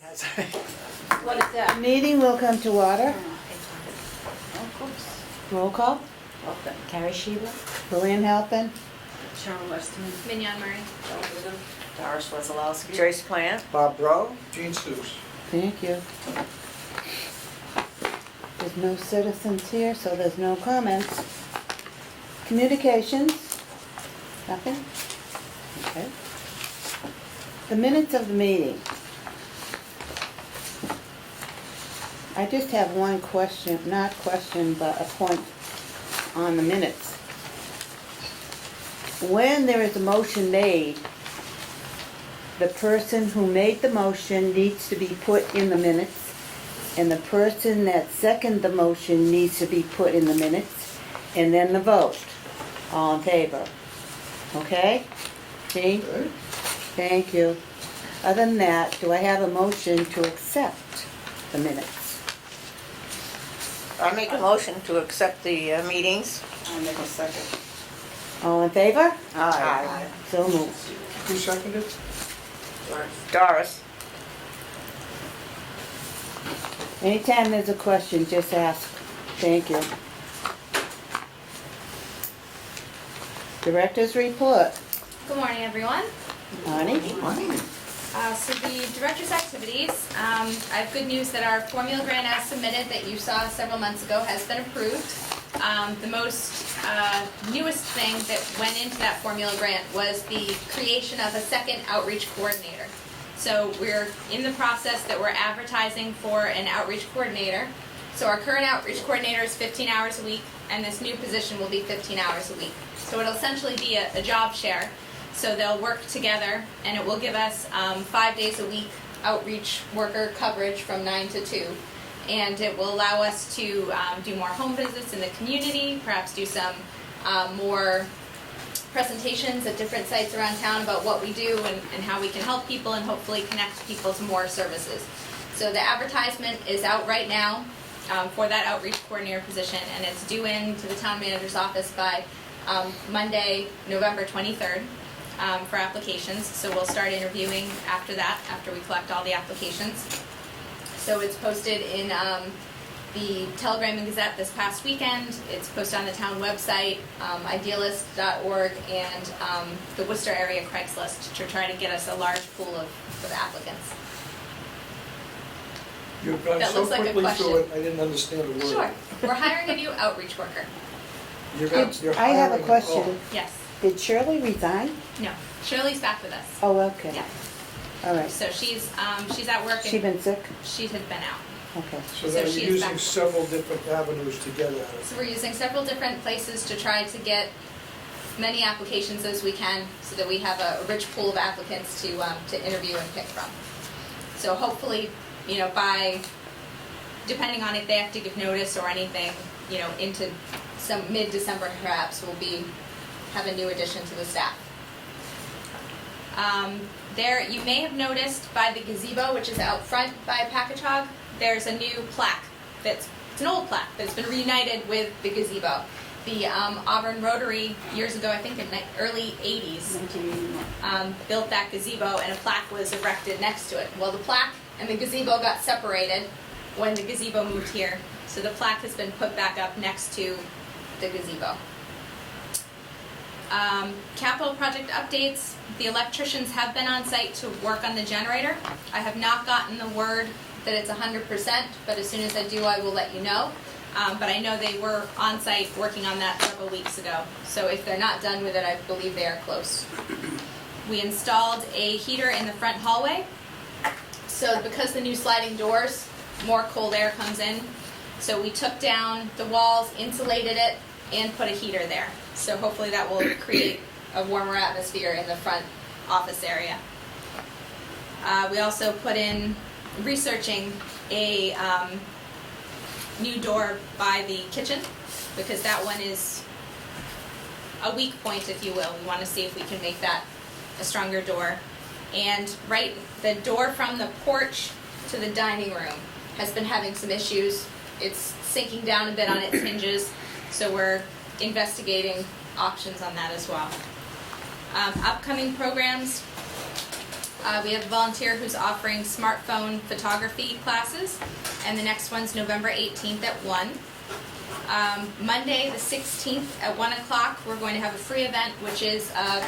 What is that? Meeting will come to order. Roll call. Carrie Sheila. Luann Halpin. Cheryl Weston. Mignon Murray. Doris Wazalowski. Joyce Plant. Bob Bro? Gene Stews. Thank you. There's no citizens here, so there's no comments. Communications? Nothing? Okay. The minutes of the meeting. I just have one question, not question, but a point on the minutes. When there is a motion made, the person who made the motion needs to be put in the minutes, and the person that seconded the motion needs to be put in the minutes, and then the vote. All in favor? Okay? Jean? Okay. Thank you. Other than that, do I have a motion to accept the minutes? I make a motion to accept the meetings. I'll make a second. All in favor? Aye. So moved. Who seconded? Doris. Anytime there's a question, just ask. Thank you. Director's report. Good morning, everyone. Bonnie? So the director's activities, I have good news that our formula grant as submitted that you saw several months ago has been approved. The most newest thing that went into that formula grant was the creation of a second outreach coordinator. So we're in the process that we're advertising for an outreach coordinator. So our current outreach coordinator is 15 hours a week, and this new position will be 15 hours a week. So it'll essentially be a job share. So they'll work together, and it will give us 5 days a week outreach worker coverage from 9 to 2. And it will allow us to do more home visits in the community, perhaps do some more presentations at different sites around town about what we do and how we can help people and hopefully connect people to more services. So the advertisement is out right now for that outreach coordinator position, and it's due in to the town manager's office by Monday, November 23rd. For applications, so we'll start interviewing after that, after we collect all the applications. So it's posted in the Telegram and Gazette this past weekend. It's posted on the town website, idealist.org, and the Worcester area Craigslist to try to get us a large pool of applicants. You've gone That so looks like a quickly through it, question. I didn't understand a word. Sure. We're hiring a new outreach worker. You're I have a hiring- question. Yes. Did Shirley resign? No. Shirley's back with us. Oh, okay. Yeah. All right. So she's at work. She been sick? She had been out. Okay. So so now she you're is using back. several different avenues to get at it. So we're using several different places to try to get many applications as we can so that we have a rich pool of applicants to interview and pick from. So hopefully, by, depending on if they have to give notice or anything, into some mid-December perhaps, we'll have a new addition to the staff. There, you may have noticed by the gazebo, which is out front by Package Hog, there's a new plaque it's an old plaque that's been reunited with the gazebo. The Auburn Rotary, years ago, I think in the early 80s, built that gazebo and a plaque was erected next to it. Well, the plaque and the gazebo got separated when the gazebo moved here. So the plaque has been put back up next to the gazebo. Capital project updates. The electricians have been on site to work on the generator. I have not gotten the word that it's 100%, but as soon as I do, I will let you know. But I know they were on site working on that several weeks ago. So if they're not done with it, I believe they are close. We installed a heater in the front hallway. So because the new sliding doors, more cold air comes in. So we took down the walls, insulated it, and put a heater there. So hopefully that will create a warmer atmosphere in the front office area. We also put in, researching a new door by the kitchen, because that one is a weak point, if you will. We want to see if we can make that a stronger door. And the door from the porch to the dining room has been having some issues. It's sinking down a bit on its hinges, so we're investigating options on that as well. Upcoming programs, We have a volunteer who's offering smartphone photography classes, and the next one's November 18th at 1. Monday, the 16th at 1 o'clock, we're going to have a free event, which is a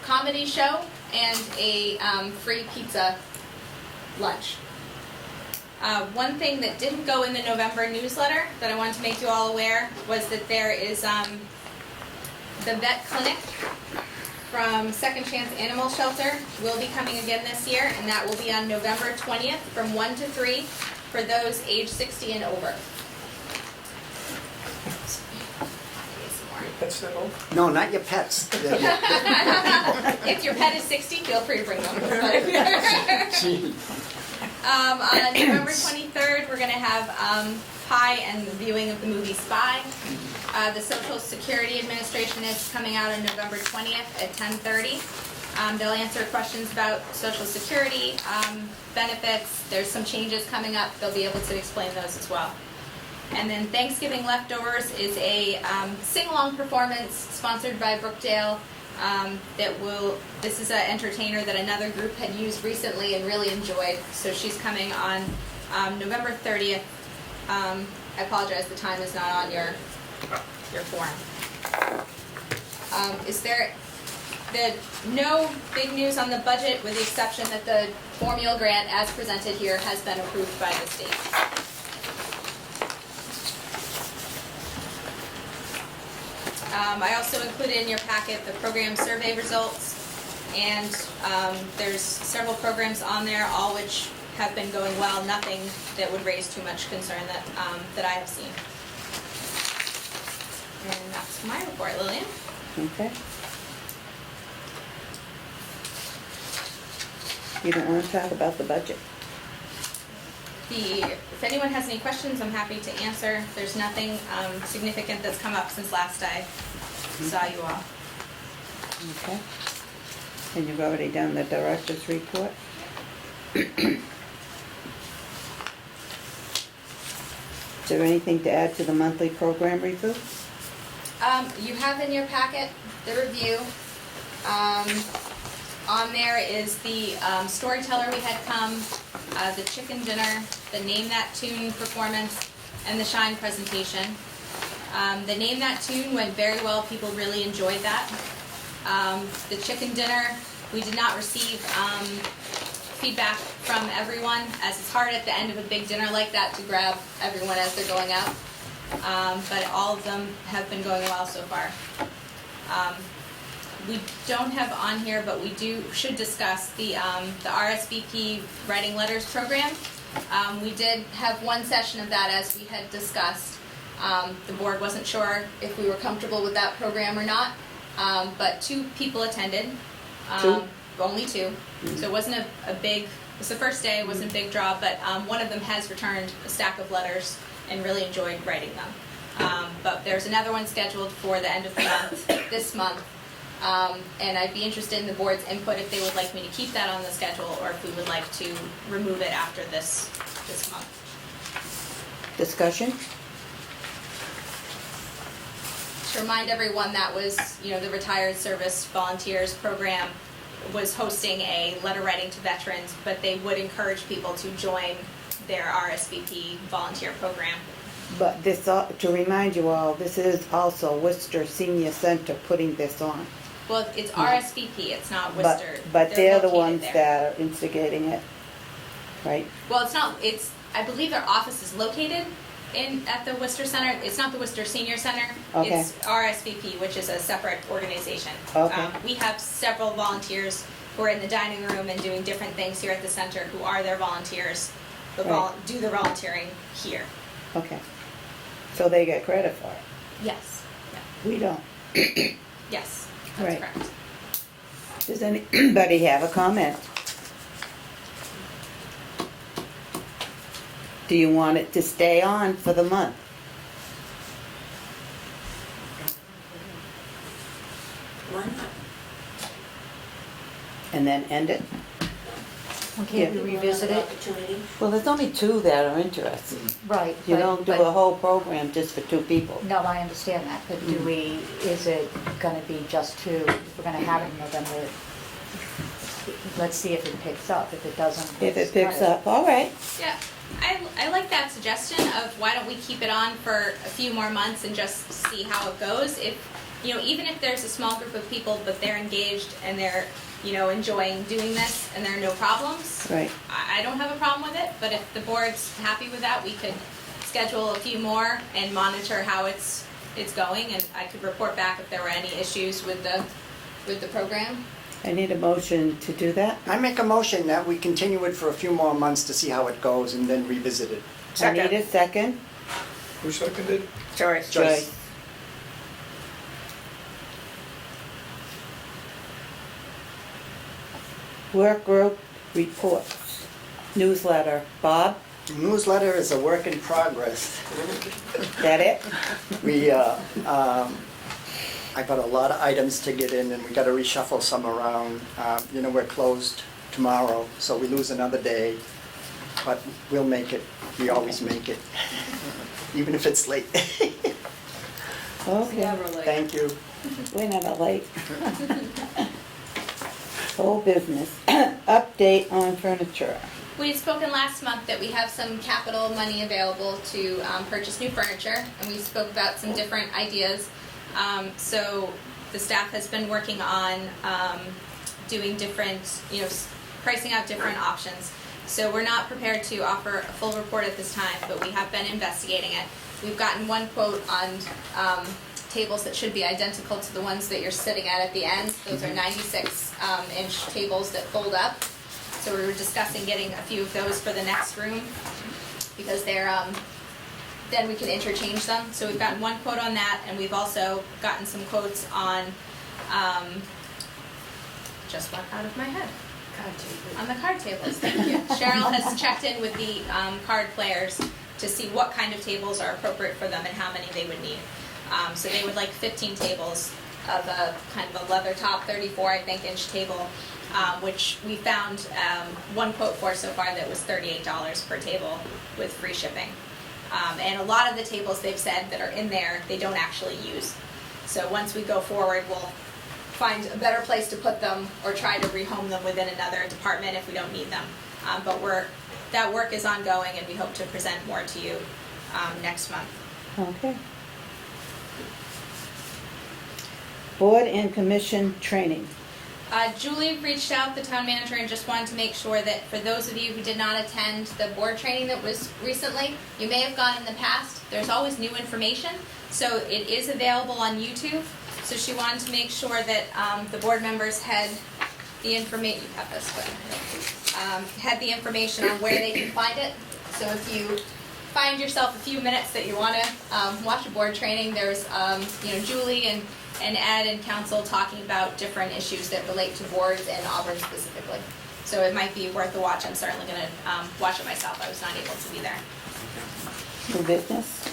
comedy show and a free pizza lunch. One thing that didn't go in the November newsletter that I wanted to make you all aware was that there is the vet clinic from Second Chance Animal Shelter will be coming again this year, and that will be on November 20th from 1 to 3 for those age 60 and over. That's that old? No, not your pets. If your pet is 60, feel free to bring them. On November 23rd, we're going to have pie and the viewing of the movie Spy. The Social Security Administration is coming out on November 20th at 10:30. They'll answer questions about Social Security benefits. There's some changes coming up. They'll be able to explain those as well. And then Thanksgiving Leftovers is a sing-along performance sponsored by Brookdale. This is an entertainer that another group had used recently and really enjoyed. So she's coming on November 30th. I apologize, the time is not on your form. Is there no big news on the budget, with the exception that the formula grant as presented here has been approved by the state. I also included in your packet the program survey results, and there's several programs on there, all which have been going well, nothing that would raise too much concern that I have seen. And that's my report, Lillian. Okay. You don't want to talk about the budget? If anyone has any questions, I'm happy to answer. There's nothing significant that's come up since last I saw you all. Okay. And you've already done the director's report? Is there anything to add to the monthly program review? You have in your packet the review. On there is the storyteller we had come, the chicken dinner, the Name That Tune performance, and the Shine presentation. The Name That Tune went very well. People really enjoyed that. The chicken dinner, we did not receive feedback from everyone, as it's hard at the end of a big dinner like that to grab everyone as they're going out. But all of them have been going well so far. We don't have on here, but we should discuss the RSVP writing letters program. We did have one session of that, as we had discussed. The board wasn't sure if we were comfortable with that program or not, but 2 people attended. Two? Only 2. Mm-hmm. So it wasn't a big, it was the first day, it wasn't a big draw, but one of them has returned a stack of letters and really enjoyed writing them. But there's another one scheduled for the end of the month, this month. And I'd be interested in the board's input if they would like me to keep that on the schedule, or if we would like to remove it after this month. Discussion? To remind everyone, that was, the Retired Service Volunteers Program was hosting a letter writing to veterans, but they would encourage people to join their RSVP volunteer program. But this, to remind you all, this is also Worcester Senior Center putting this on. Well, it's RSVP, it's not Worcester. But they're the located ones there. that are instigating it, right? Well, I believe their office is located at the Worcester Center. It's not the Worcester Senior Center. Okay. It's RSVP, which is a separate organization. Okay. We have several volunteers who are in the dining room and doing different things here at the center, who are their volunteers, who Right. do the volunteering here. Okay. So they get credit for it. Yes. We don't. Yes, that's Right. correct. Does anybody have a comment? Do you want it to stay on for the month? Why not? And then end it? Okay, we revisit it. Opportunity. Well, there's only 2 that are interested. Right. You but- don't do but- a whole program just for 2 people. No, I understand that, but is it gonna be just 2, if we're gonna have it in November? let's see if it picks up. If it doesn't. If it let's picks cut it. up, all right. Yeah, I like that suggestion of why don't we keep it on for a few more months and just see how it goes. If, you know, even if there's a small group of people, but they're engaged and they're, you know, enjoying doing this and there are no problems, Right. I don't have a problem with it, but if the board's happy with that, we could schedule a few more and monitor how it's going, and I could report back if there were any issues with the program. I need a motion to do that. I make a motion that we continue it for a few more months to see how it goes and then revisit it. I need a second. Who seconded? Joyce. Joyce. Work group reports, newsletter. Bob, Newsletter is a work in progress. that it? We, I got a lot of items to get in and we gotta reshuffle some around. You know, we're closed tomorrow, so we lose another day, but we'll make it. We always make it, even if it's late. Okay, Thank you. we're never late. Whole business. Update on furniture. We had spoken last month that we have some capital money available to purchase new furniture, and we spoke about some different ideas. So the staff has been working on doing different, you know, pricing out different options. So we're not prepared to offer a full report at this time, but we have been investigating it. We've gotten one quote on tables that should be identical to the ones that you're sitting at the end. Those are 96-inch tables that fold up. So we were discussing getting a few of those for the next room because they're, then we can interchange them. So we've gotten one quote on that, and we've also gotten some quotes on, just went out of my head. On the card tables, thank you. Cheryl has checked in with the card players to see what kind of tables are appropriate for them and how many they would need. So they would like 15 tables of a kind of a leather top, 34 I think inch table, which we found one quote for so far that was $38 per table with free shipping. And a lot of the tables they've said that are in there, they don't actually use. So once we go forward, we'll find a better place to put them or try to rehome them within another department if we don't need them. But that work is ongoing, and we hope to present more to you next month. Okay. Board and commission training. Julie reached out, the town manager, and just wanted to make sure that for those of you who did not attend the board training that was recently, you may have gone in the past, there's always new information, so it is available on YouTube. So she wanted to make sure that the board members had the information, you have this, but, had the information on where they can find it. So if you find yourself a few minutes that you want to watch a board training, there's you know, Julie and Ed and council talking about different issues that relate to boards and Auburn specifically. So it might be worth a watch. I'm certainly going to watch it myself. I was not able to be there. New business.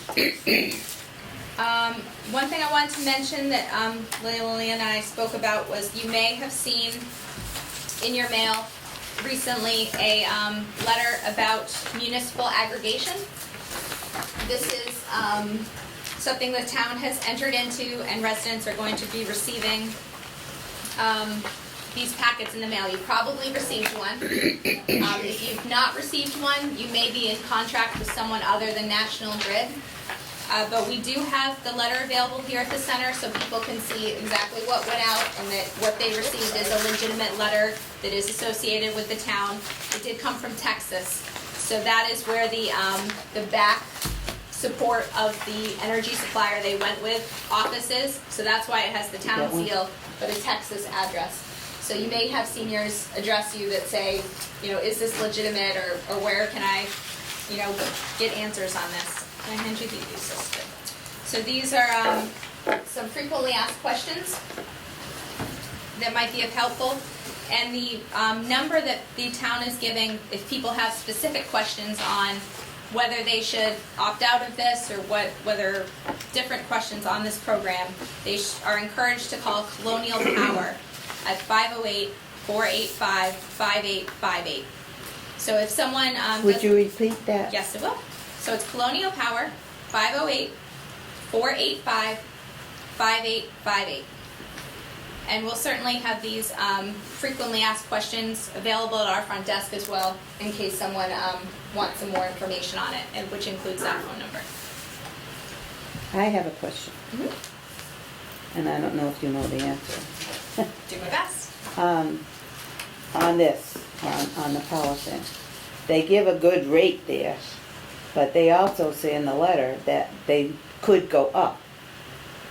One thing I wanted to mention that Lillian and I spoke about was you may have seen in your mail recently a letter about municipal aggregation. This is something the town has entered into, and residents are going to be receiving these packets in the mail. You've probably received one. If you've not received one, you may be in contract with someone other than National Grid. But we do have the letter available here at the center so people can see exactly what went out and that what they received is a legitimate letter that is associated with the town. It did come from Texas. So that is where the back support of the energy supplier they went with office is. So that's why it has the town seal, but a Texas address. So you may have seniors address you that say, you know, is this legitimate, or where can I, you know, get answers on this? Can I hand you these? So these are some frequently asked questions that might be of helpful. And the number that the town is giving, if people have specific questions on whether they should opt out of this or whether different questions on this program, they are encouraged to call Colonial Power at 508-485-5858. So if someone Would you repeat that? Yes, it will. So it's Colonial Power, 508-485-5858. And we'll certainly have these frequently asked questions available at our front desk as well, in case someone wants some more information on it, and which includes that phone number. I have a question, Mm-hmm. and I don't know if you know the answer. Do my best. On this, on the power thing, they give a good rate there, but they also say in the letter that they could go up.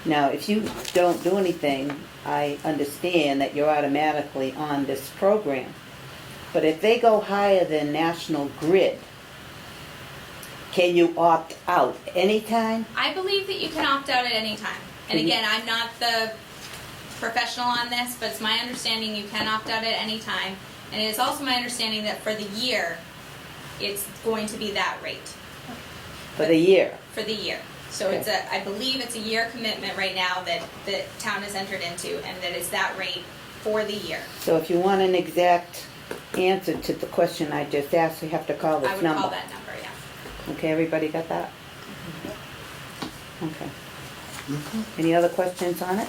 Now, if you don't do anything, I understand that you're automatically on this program. But if they go higher than National Grid, can you opt out anytime? I believe that you can opt out at any time. And Can you- again, I'm not the professional on this, but it's my understanding you can opt out at any time. And it is also my understanding that for the year, it's going to be that rate For the year? for the year. So it's I believe it's a year commitment right now that the town has entered into, and that is that rate for the year. So if you want an exact answer to the question I just asked, you have to call this I would number. call that number, yeah. Okay, everybody got that? Okay. Any other questions on it?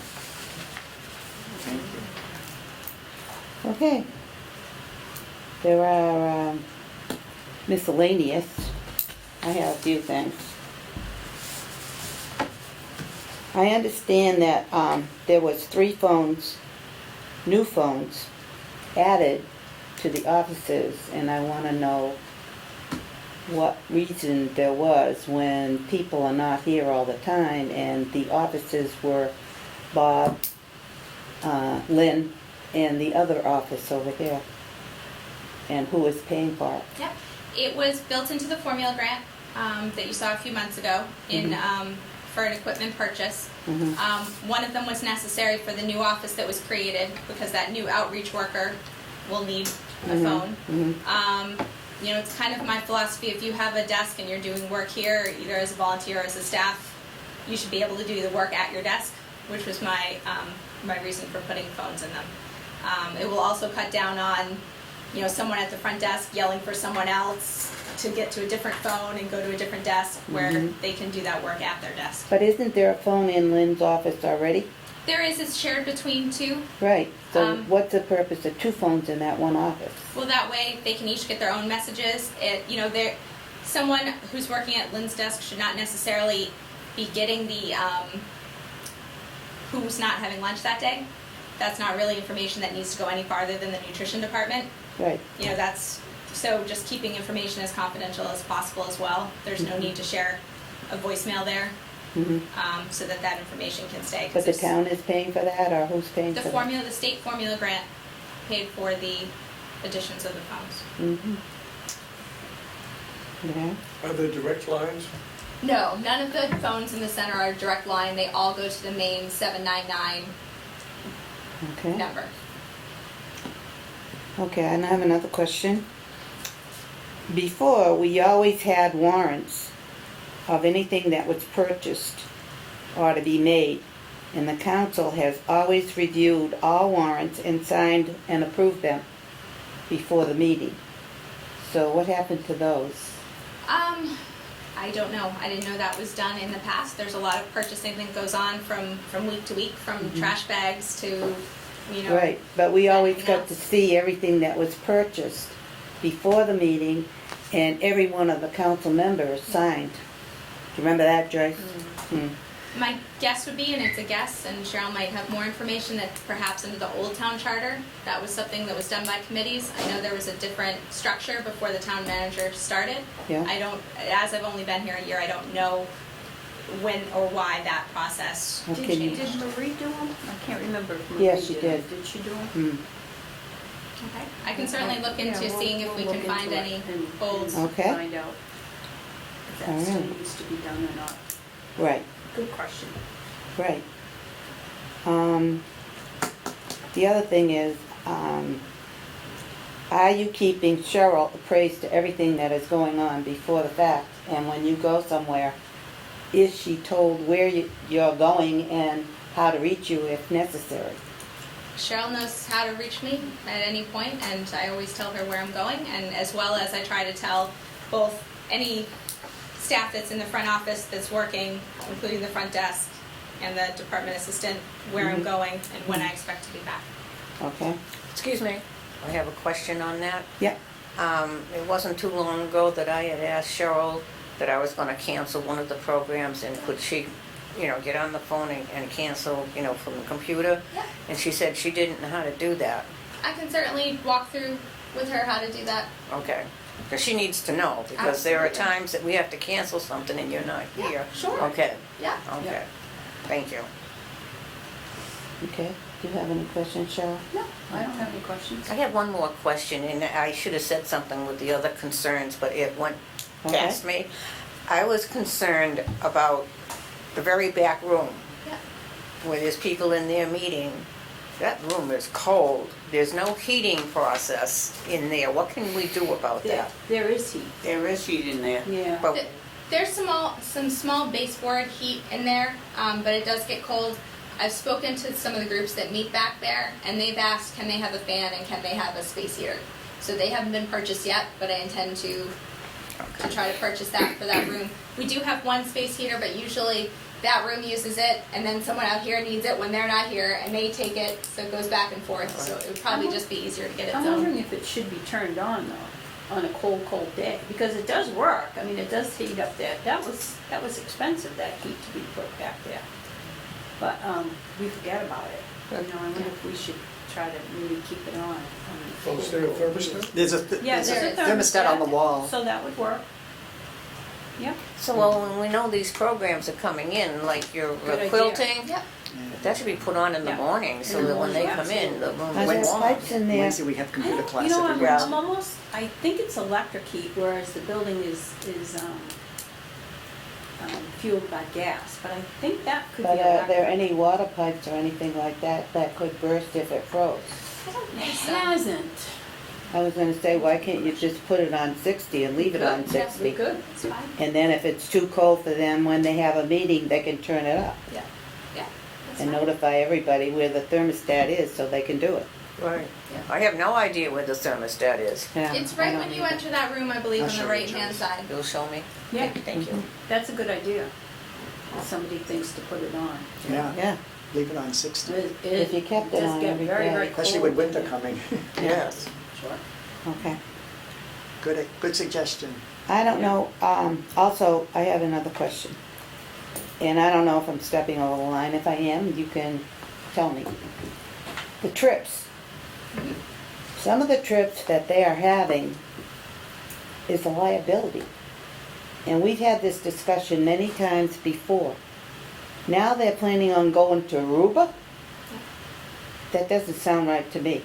Okay. There are miscellaneous. I have a few things. I understand that there was 3 phones, new phones, added to the offices, and I want to know what reason there was when people are not here all the time, and the offices were Bob, Lynn, and the other office over here, and who was paying for it. Yep. It was built into the formula grant that you saw a few months ago in for an equipment purchase. One of them was necessary for the new office that was created, because that new outreach worker will need a phone. You know, it's kind of my philosophy, if you have a desk and you're doing work here, either as a volunteer or as a staff, you should be able to do the work at your desk, which was my my reason for putting phones in them. It will also cut down on, you know, someone at the front desk yelling for someone else to get to a different phone and go to a different desk where they can do that work at their desk. But isn't there a phone in Lynn's office already? There is, it's shared between 2. Right, so what's the purpose of 2 phones in that one office? Well, that way they can each get their own messages. You know, someone who's working at Lynn's desk should not necessarily be getting the who's not having lunch that day. That's not really information that needs to go any farther than the nutrition department. Right, You know, so just keeping information as confidential as possible as well. There's no need to share a voicemail there, so that information can stay. 'cause but the there's- town is paying for that, or who's paying The for that? formula, the state formula grant paid for the additions of the phones. Yeah, Are there direct lines? No, none of the phones in the center are direct line. They all go to the main 799 okay. number. Okay, and I have another question. Before, we always had warrants of anything that was purchased or to be made, and the council has always reviewed all warrants and signed and approved them before the meeting. So what happened to those? I don't know. I didn't know that was done in the past. There's a lot of purchasing that goes on from week to week, from trash bags to, you know. Right, but we always anything got to else. see everything that was purchased before the meeting, and every one of the council members signed. Do you remember that, Joyce? My guess would be, and it's a guess, and Cheryl might have more information, that perhaps under the old town charter, that was something that was done by committees. I know there was a different structure before the town manager started. Yeah. As I've only been here a year, I don't know when or why that process Okay. changed. Did Marie do them? I can't remember if Marie Yes, she them. did. Did she do them? Okay. I can certainly look into Yeah, we'll- seeing if we we'll can look find into any it and holds. Okay. Find out if that still Alright. needs to be done or not. Right. Good question. Right. The other thing is, are you keeping Cheryl appraised to everything that is going on before the fact? And when you go somewhere, is she told where you're going and how to reach you if necessary? Cheryl knows how to reach me at any point, and I always tell her where I'm going, and as well as I try to tell both any staff that's in the front office that's working, including the front desk, and the department assistant where I'm going and when I expect to be back. Okay, Excuse me, I have a question on that. yeah, It wasn't too long ago that I had asked Cheryl that I was gonna cancel one of the programs, and could she, get on the phone and cancel, from the computer? Yeah. And she said she didn't know how to do that. I can certainly walk through with her how to do that. Okay, because she needs to know, because there are Absolutely. times that we have to cancel something and you're not Yeah, here. sure. Okay, Yeah. okay, thank you. okay. Do you have any questions, Cheryl? No, I don't have any questions. I have one more question, and I should have said something with the other concerns, but it went Okay. past me. I was concerned about the very back room, Yeah. where there's people in there meeting. That room is cold. There's no heating process in there. What can we do about that? There is heat. There is heat in there. Yeah. But There's some small baseboard heat in there, but it does get cold. I've spoken to some of the groups that meet back there, and they've asked, can they have a fan and can they have a space heater? So they haven't been purchased yet, but I intend to try to purchase that for that room. We do have one space heater, but usually that room uses it, and then someone out here needs it when they're not here, and they take it, so it goes back and forth. So it would probably just be easier to get it I'm zoned. wondering if it should be turned on though, on a cold, cold day, because it does work. I mean, it does heat up there. That was expensive, that heat to be put back there. But, we forget about it. You know, I wonder if we should try to maybe keep it on. Oh, is there a thermostat? There's a Yeah, there's there's a a thermostat on the wall. So that would work. Yep. So, well, when we know these programs are coming in, like your Good idea. quilting, Yep. that should be put on in the Yeah. morning, so In the that when they morning, come in, the room Are is there warm. pipes in there? Wednesday, we have computer class You know, every I'm Wednesday. almost, I think it's electric heat, whereas the building is fueled by gas, but I think that could be But electric. are there any water pipes or anything like that that could burst if it froze? I don't It think so. hasn't. I was gonna say, why can't you just put it on 60 and leave it on Good. Yeah, 60? we could, it's fine. And then if it's too cold for them, when they have a meeting, they can turn it up Yeah. Yeah. That's and fine. notify everybody where the thermostat is so they can do it. Right. Yeah. I have no idea where the thermostat is. Yeah, It's I right don't when you either. enter that room, I believe, I'll on the show you, right-hand Joyce. side. You'll show me? Yeah, Thank you. that's a good idea. If somebody thinks to put it on. Yeah, Yeah, leave it on 60, If you kept it does on get every very, day. very especially cold with in winter there. coming. Yes. Sure. okay. Good suggestion. I don't know, also, I have another question. And I don't know if I'm stepping over the line. If I am, you can tell me. The trips. Some of the trips that they are having is a liability. And we've had this discussion many times before. Now they're planning on going to Aruba? That doesn't sound right to me.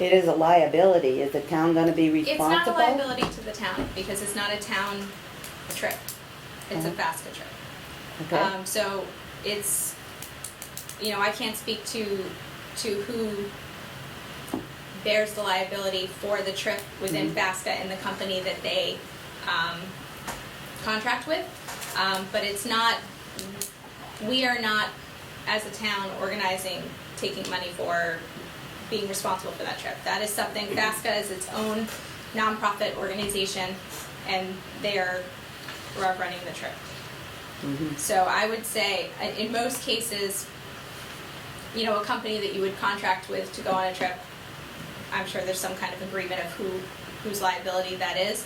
It is a liability. Is the town gonna be It's not a responsible? liability to the town because it's not a town trip. It's a Uh-huh. FASTA trip. Okay, So it's, I can't speak to who bears the liability for the trip within FASTA and the company that they contract with. But it's not, we are not, as a town, organizing, taking money for being responsible for that trip. That is something, FASTA is its own nonprofit organization, and they are running the trip. So I would say, in most cases, a company that you would contract with to go on a trip, I'm sure there's some kind of agreement of whose liability that is.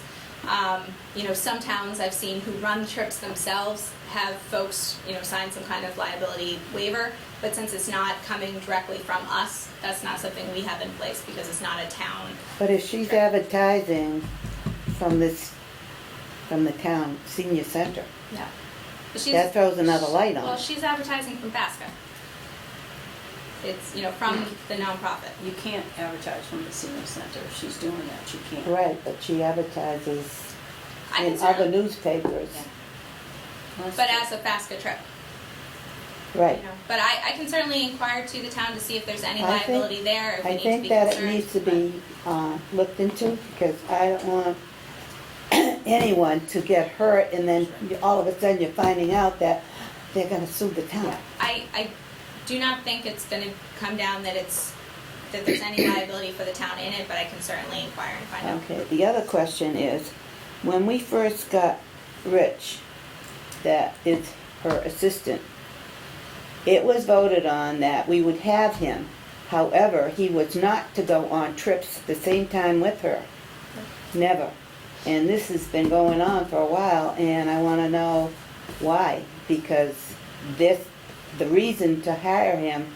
Some towns I've seen who run trips themselves have folks, sign some kind of liability waiver, but since it's not coming directly from us, that's not something we have in place because it's not a town. but if she's advertising from the town senior center, Yeah. But she's- that throws another light Well, on it. she's advertising from FASTA. It's, from the nonprofit. You can't advertise from the senior center. If she's doing that, she can't. Right, but she advertises I in can other certainly- newspapers. That's But true. as a FASTA trip, Right. But I can certainly inquire to the town to see if there's any I think- liability there, if we I need to think be that it concerned. needs to be looked into, because I don't want anyone to get hurt and then all of a sudden you're finding out that they're gonna sue the town. I do not think it's gonna come down that there's any liability for the town in it, but I can certainly inquire and find out. Okay, the other question is, when we first got Rich, that is her assistant, it was voted on that we would have him. However, he was not to go on trips at the same time with her. Never. And this has been going on for a while, and I want to know why. Because the reason to hire him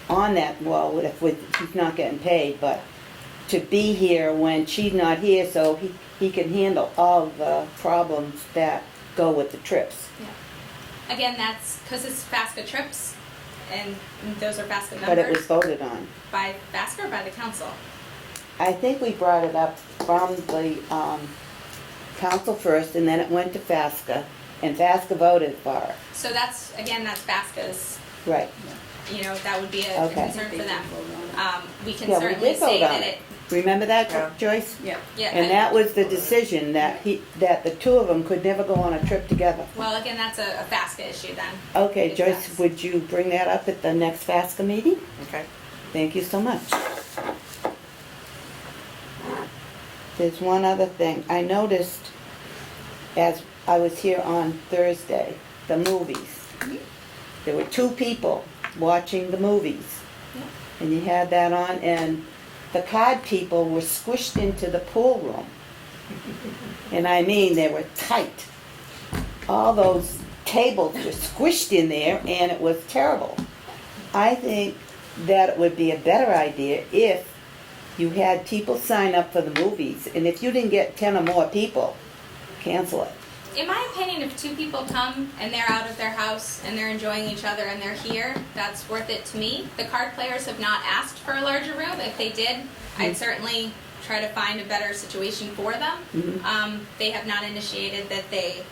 on that, well, if he's not getting paid, but to be here when she's not here so he can handle all the problems that go with the trips. Yeah. Again, that's because it's FASCA trips, and those are FASCA But it was members. voted on. By FASCA or by the council? I think we brought it up from the council first, and then it went to FASCA, and FASCA voted for it. So that's FASCA's, Right. that would be a Okay. concern for them. We can Yeah, we certainly did say vote on that it. Remember Yeah. that, Joyce? Yeah. Yeah. And that was the decision, that the two of them could never go on a trip together. Well, again, that's a FASCA issue then. Okay, If Joyce, that's- would you bring that up at the next FASCA meeting? Okay. Thank you so much. There's one other thing. I noticed as I was here on Thursday, the movies. There were 2 people watching the movies. And you had that on, and the card people were squished into the pool room. And I mean, they were tight. All those tables were squished in there, and it was terrible. I think that it would be a better idea if you had people sign up for the movies, and if you didn't get 10 or more people, cancel it. In my opinion, if 2 people come and they're out of their house and they're enjoying each other and they're here, that's worth it to me. The card players have not asked for a larger room. If they did, I'd certainly try to find a better situation for them. They have not initiated that they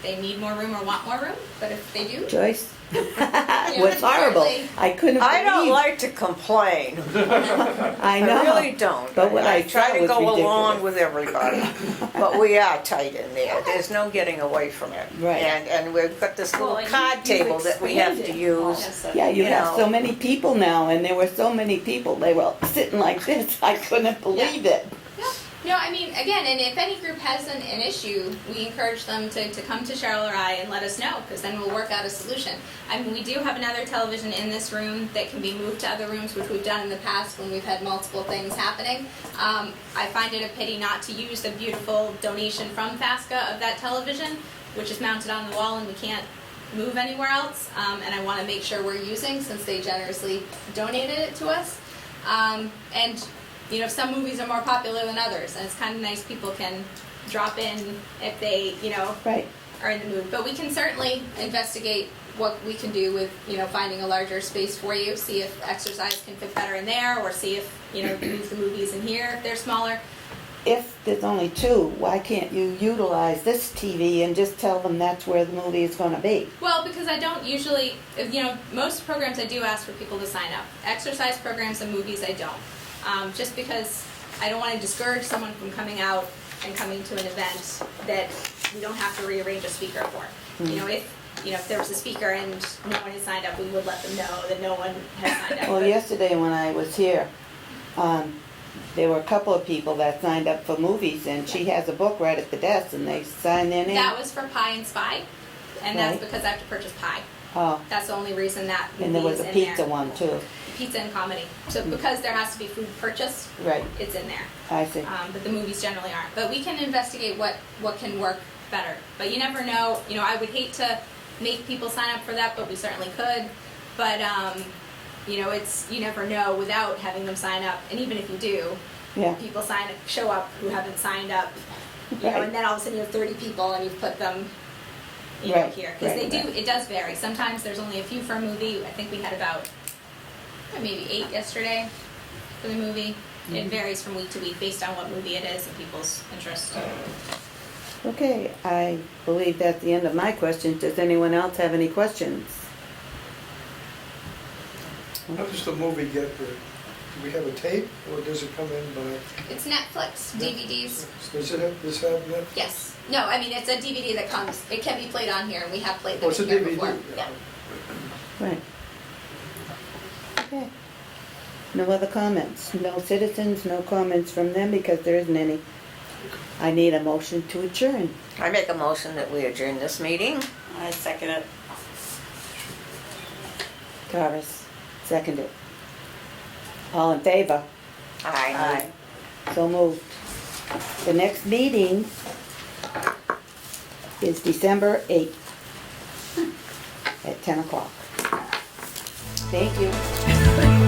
need more room or want more room, but if they do, Joyce? What's horrible, certainly. I couldn't I don't believe, like to complain. I know. I really don't. But what I try saw to was go along ridiculous. with everybody. But we are tight in there. There's no getting away from it. Right. And we've got this little Well, card you table that we have to expanded use. also. Yeah, you You have know. so many people now, and there were so many people, they were sitting like this, I couldn't believe it. No, I mean, again, and if any group has an issue, we encourage them to come to Cheryl or I and let us know, because then we'll work out a solution. I mean, we do have another television in this room that can be moved to other rooms, which we've done in the past when we've had multiple things happening. I find it a pity not to use the beautiful donation from FASCA of that television, which is mounted on the wall and we can't move anywhere else, and I want to make sure we're using since they generously donated it to us. And some movies are more popular than others, and it's kind of nice people can drop in if they, Right. are in the mood. But we can certainly investigate what we can do with, finding a larger space for you, see if exercise can fit better in there, or see if, move the movies in here if they're smaller. If there's only 2, why can't you utilize this TV and just tell them that's where the movie is gonna be? Well, because I don't usually, most programs I do ask for people to sign up. Exercise programs and movies I don't. Just because I don't want to discourage someone from coming out and coming to an event that we don't have to rearrange a speaker for. If there was a speaker and no one had signed up, we would let them know that no one has signed up. Well, But- yesterday when I was here, there were a couple of people that signed up for movies, and she has a book right at the desk, and they signed their name. That was for Pie and Spy, and that's Right. because I have to purchase pie. Oh, That's the only reason that and there movie was is a in pizza there. one too. Pizza and comedy. So because there has to be food purchased, Right, it's in there. I see. But the movies generally aren't. But we can investigate what can work better. But you never know. I would hate to make people sign up for that, but we certainly could. But you never know without having them sign up. And even if you do, Yeah, people show up who haven't signed up. Right. And then all of a sudden you have 30 people and you've put them. Right, Here because right, right. It does vary. Sometimes there's only a few for a movie. I think we had about maybe 8 yesterday for the movie. Mm-hmm. It varies from week to week based on what movie it is and people's interest. okay, I believe that's the end of my questions. Does anyone else have any questions? How does the movie get there? Do we have a tape, or does it come in by, It's Netflix, DVDs. does it have, does it have that? Yes. No, I mean it's a DVD that comes. It can be played on here, and we have played them Oh, it's a in here DVD, before. yeah. Yeah. Right. Okay. No other comments? No citizens, no comments from them because there isn't any. I need a motion to adjourn. I make a motion that we adjourn this meeting. I second it. Doris, seconded. All in favor? Aye. So moved. The next meeting is December 8th at 10 o'clock. Thank you.